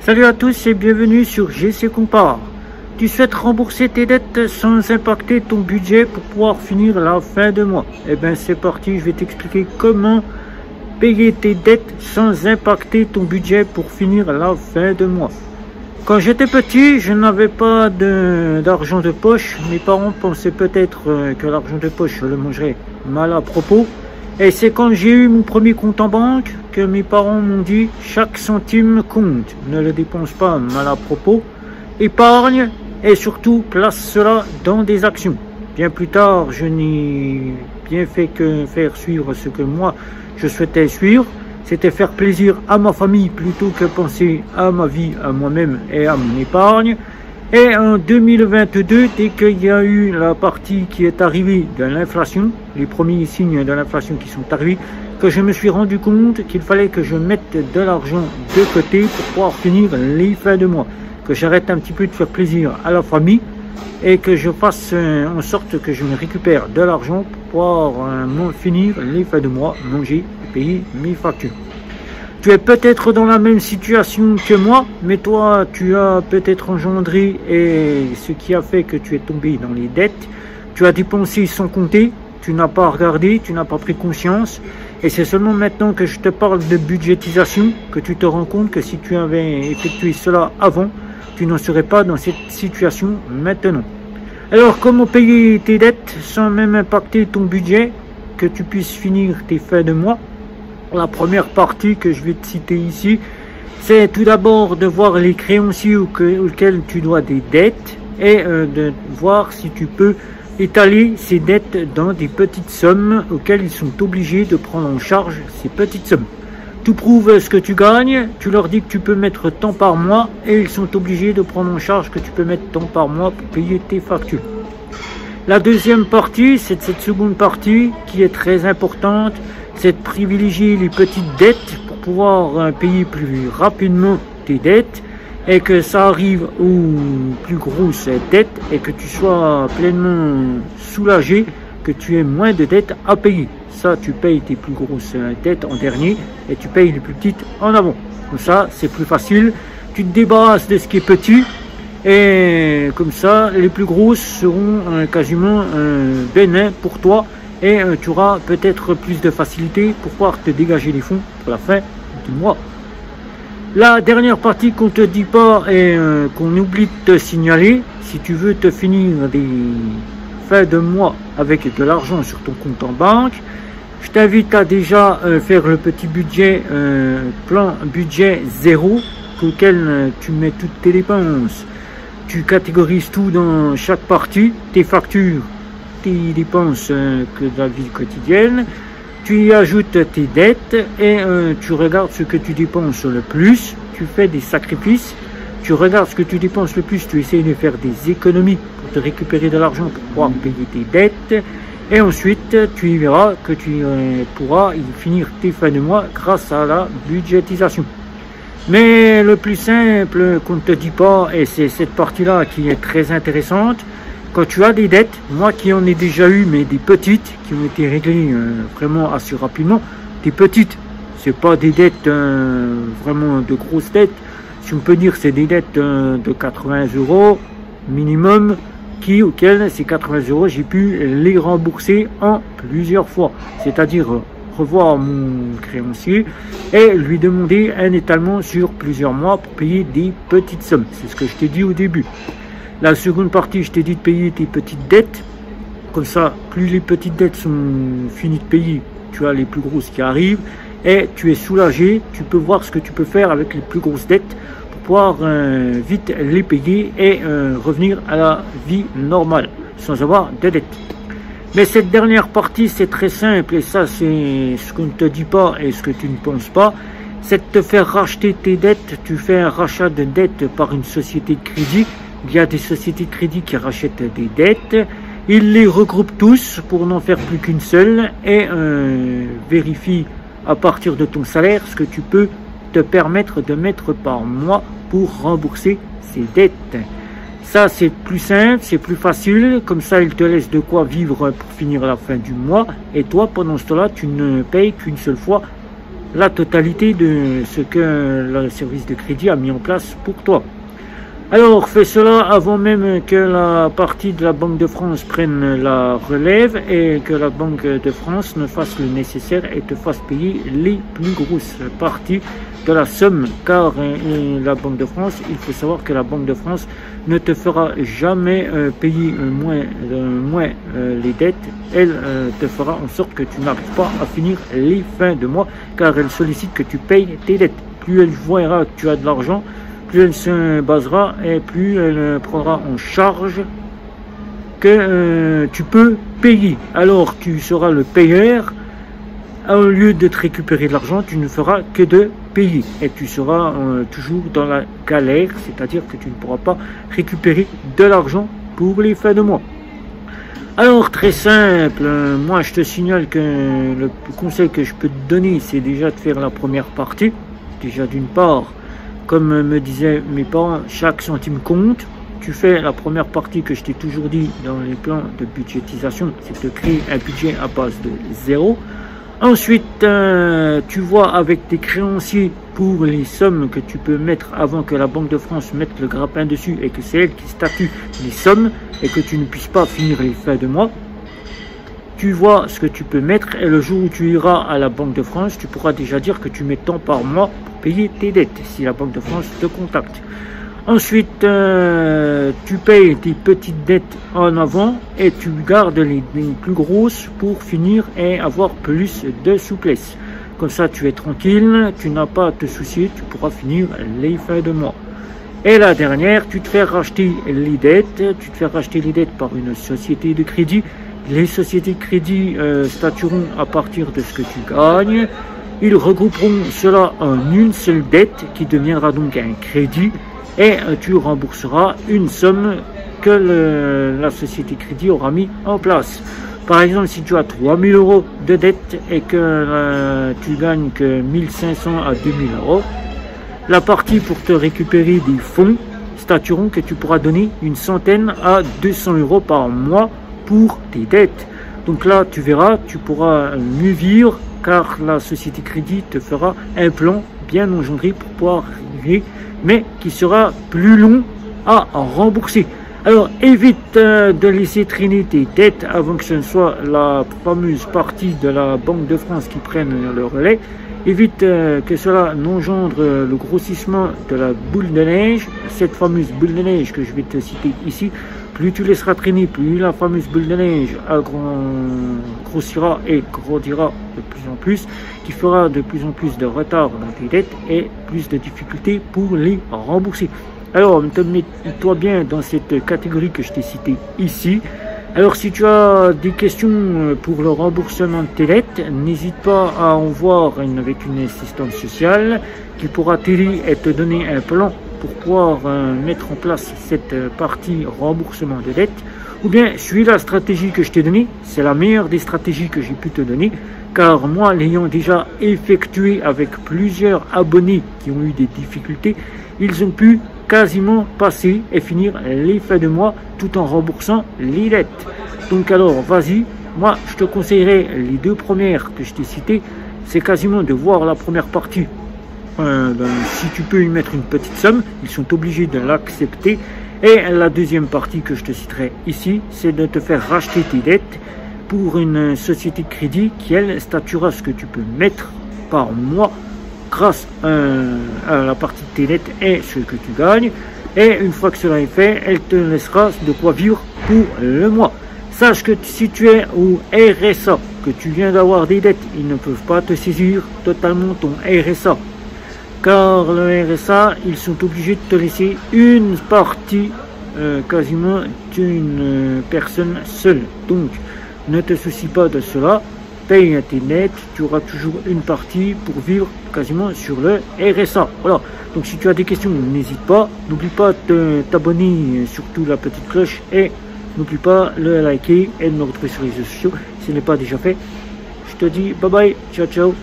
Salut à tous et bienvenue sur GC Compare. Tu souhaites rembourser tes dettes sans impacter ton budget pour pouvoir finir la fin de mois? Eh bien c'est parti, je vais t'expliquer comment payer tes dettes sans impacter ton budget pour finir la fin de mois. Quand j'étais petit, je n'avais pas d'argent de poche. Mes parents pensaient peut-être que l'argent de poche, je le mangerais mal à propos. Et c'est quand j'ai eu mon premier compte en banque que mes parents m'ont dit « Chaque centime compte, ne le dépense pas mal à propos, épargne et surtout place cela dans des actions. » Bien plus tard, je n'ai bien fait que faire suivre ce que moi je souhaitais suivre. C'était faire plaisir à ma famille plutôt que penser à ma vie, à moi-même et à mon épargne. Et en 2022, dès qu'il y a eu la partie qui est arrivée de l'inflation, les premiers signes de l'inflation qui sont arrivés, que je me suis rendu compte qu'il fallait que je mette de l'argent de côté pour pouvoir finir les fins de mois. Que j'arrête un petit peu de faire plaisir à la famille et que je fasse en sorte que je me récupère de l'argent pour pouvoir finir les fins de mois, manger et payer mes factures. Tu es peut-être dans la même situation que moi, mais toi, tu as peut-être engendré et ce qui a fait que tu es tombé dans les dettes. Tu as dépensé sans compter, tu n'as pas regardé, tu n'as pas pris conscience. Et c'est seulement maintenant que je te parle de budgétisation que tu te rends compte que si tu avais effectué cela avant, tu n'en serais pas dans cette situation maintenant. Alors, comment payer tes dettes sans même impacter ton budget, que tu puisses finir tes fins de mois? La première partie que je vais te citer ici, c'est tout d'abord de voir les créanciers auxquels tu dois des dettes et de voir si tu peux étaler ces dettes dans des petites sommes auxquelles ils sont obligés de prendre en charge ces petites sommes. Tu prouves ce que tu gagnes, tu leur dis que tu peux mettre tant par mois et ils sont obligés de prendre en charge que tu peux mettre tant par mois pour payer tes factures. La deuxième partie, c'est cette seconde partie qui est très importante, c'est de privilégier les petites dettes pour pouvoir payer plus rapidement tes dettes et que ça arrive aux plus grosses dettes et que tu sois pleinement soulagé, que tu aies moins de dettes à payer. Ça, tu payes tes plus grosses dettes en dernier et tu payes les plus petites en avant. Comme ça, c'est plus facile. Tu te débarrasses de ce qui est petit et comme ça, les plus grosses seront quasiment bénin pour toi. Et tu auras peut-être plus de facilité pour pouvoir te dégager les fonds pour la fin du mois. La dernière partie qu'on ne te dit pas et qu'on oublie de te signaler, si tu veux te finir des fins de mois avec de l'argent sur ton compte en banque, je t'invite à déjà faire le petit budget, plan budget 0, auquel tu mets toutes tes dépenses. Tu catégorises tout dans chaque partie, tes factures, tes dépenses que de la vie quotidienne, tu y ajoutes tes dettes et tu regardes ce que tu dépenses le plus, tu fais des sacrifices, tu regardes ce que tu dépenses le plus, tu essayes de faire des économies pour te récupérer de l'argent pour pouvoir payer tes dettes et ensuite tu y verras que tu pourras y finir tes fins de mois grâce à la budgétisation. Mais le plus simple qu'on ne te dit pas, et c'est cette partie-là qui est très intéressante, quand tu as des dettes, moi qui en ai déjà eu, mais des petites, qui ont été réglées vraiment assez rapidement, des petites, c'est pas des dettes vraiment de grosses dettes, si on peut dire c'est des dettes de 80 € minimum, auxquelles ces 80 € j'ai pu les rembourser en plusieurs fois, c'est-à-dire revoir mon créancier et lui demander un étalement sur plusieurs mois pour payer des petites sommes, c'est ce que je t'ai dit au début. La seconde partie, je t'ai dit de payer tes petites dettes. Comme ça, plus les petites dettes sont finies de payer, tu as les plus grosses qui arrivent. Et tu es soulagé, tu peux voir ce que tu peux faire avec les plus grosses dettes pour pouvoir vite les payer et revenir à la vie normale, sans avoir de dettes. Mais cette dernière partie, c'est très simple. Et ça, c'est ce qu'on ne te dit pas et ce que tu ne penses pas. C'est de te faire racheter tes dettes. Tu fais un rachat de dettes par une société de crédit. Il y a des sociétés de crédit qui rachètent des dettes, ils les regroupent tous pour n'en faire plus qu'une seule et vérifient à partir de ton salaire ce que tu peux te permettre de mettre par mois pour rembourser ces dettes. Ça, c'est plus simple, c'est plus facile, comme ça ils te laissent de quoi vivre pour finir la fin du mois et toi, pendant ce temps-là, tu ne payes qu'une seule fois la totalité de ce que le service de crédit a mis en place pour toi. Alors, fais cela avant même que la partie de la Banque de France prenne la relève et que la Banque de France ne fasse le nécessaire et te fasse payer les plus grosses parties de la somme. Car la Banque de France, il faut savoir que la Banque de France ne te fera jamais payer moins les dettes. Elle te fera en sorte que tu n'arrives pas à finir les fins de mois, car elle sollicite que tu payes tes dettes. Plus elle voira que tu as de l'argent, plus elle se basera et plus elle prendra en charge que tu peux payer. Alors tu seras le payeur. Au lieu de te récupérer de l'argent, tu ne feras que de payer. Et tu seras toujours dans la galère, c'est-à-dire que tu ne pourras pas récupérer de l'argent pour les fins de mois. Alors très simple, moi je te signale que le conseil que je peux te donner, c'est déjà de faire la première partie. Déjà d'une part, comme me disaient mes parents, chaque centime compte. Tu fais la première partie que je t'ai toujours dit dans les plans de budgétisation, c'est de créer un budget à base de 0. Ensuite, tu vois avec tes créanciers pour les sommes que tu peux mettre avant que la Banque de France mette le grappin dessus et que c'est elle qui statue les sommes et que tu ne puisses pas finir les fins de mois. Tu vois ce que tu peux mettre et le jour où tu iras à la Banque de France, tu pourras déjà dire que tu mets tant par mois pour payer tes dettes si la Banque de France te contacte. Ensuite, tu payes tes petites dettes en avant et tu gardes les plus grosses pour finir et avoir plus de souplesse. Comme ça, tu es tranquille, tu n'as pas à te soucier, tu pourras finir les fins de mois. Et la dernière, tu te fais racheter les dettes, par une société de crédit. Les sociétés de crédit statueront à partir de ce que tu gagnes. Ils regrouperont cela en une seule dette qui deviendra donc un crédit. Et tu rembourseras une somme que la société de crédit aura mis en place. Par exemple, si tu as 3 000 euros de dette et que tu gagnes que 1 500 à 2 000 euros, la partie pour te récupérer des fonds statueront que tu pourras donner 100 à 200 euros par mois pour tes dettes. Donc là, tu verras, tu pourras mieux vivre car la société de crédit te fera un plan bien engendré pour pouvoir régler, mais qui sera plus long à rembourser. Alors évite de laisser traîner tes dettes avant que ce ne soit la fameuse partie de la Banque de France qui prenne le relais. Évite que cela n'engendre le grossissement de la boule de neige, cette fameuse boule de neige que je vais te citer ici. Plus tu laisseras traîner, plus la fameuse boule de neige grossira et grandira de plus en plus, qui fera de plus en plus de retard dans tes dettes et plus de difficultés pour les rembourser. Alors, mets-toi bien dans cette catégorie que je t'ai citée ici. Alors, si tu as des questions pour le remboursement de tes dettes, n'hésite pas à en voir avec une assistante sociale qui pourra t'aider et te donner un plan pour pouvoir mettre en place cette partie remboursement de dette. Ou bien, suis la stratégie que je t'ai donnée, c'est la meilleure des stratégies que j'ai pu te donner, car moi, l'ayant déjà effectué avec plusieurs abonnés qui ont eu des difficultés, ils ont pu quasiment passer et finir les fins de mois tout en remboursant les dettes. Donc alors, vas-y, moi, je te conseillerais les deux premières que je t'ai citées, c'est quasiment de voir la première partie. Si tu peux y mettre une petite somme, ils sont obligés de l'accepter. Et la deuxième partie que je te citerai ici, c'est de te faire racheter tes dettes pour une société de crédit qui, elle, statuera ce que tu peux mettre par mois grâce à la partie de tes dettes et ce que tu gagnes. Et une fois que cela est fait, elle te laissera de quoi vivre pour le mois. Sache que si tu es au RSA, que tu viens d'avoir des dettes, ils ne peuvent pas te saisir totalement ton RSA. Car le RSA, ils sont obligés de te laisser une partie quasiment d'une personne seule. Donc, ne te soucie pas de cela, paye tes dettes, tu auras toujours une partie pour vivre quasiment sur le RSA. Voilà, donc si tu as des questions, n'hésite pas, n'oublie pas de t'abonner, surtout la petite cloche, et n'oublie pas de liker et de me retrouver sur les réseaux sociaux si ce n'est pas déjà fait. Je te dis bye bye, ciao ciao.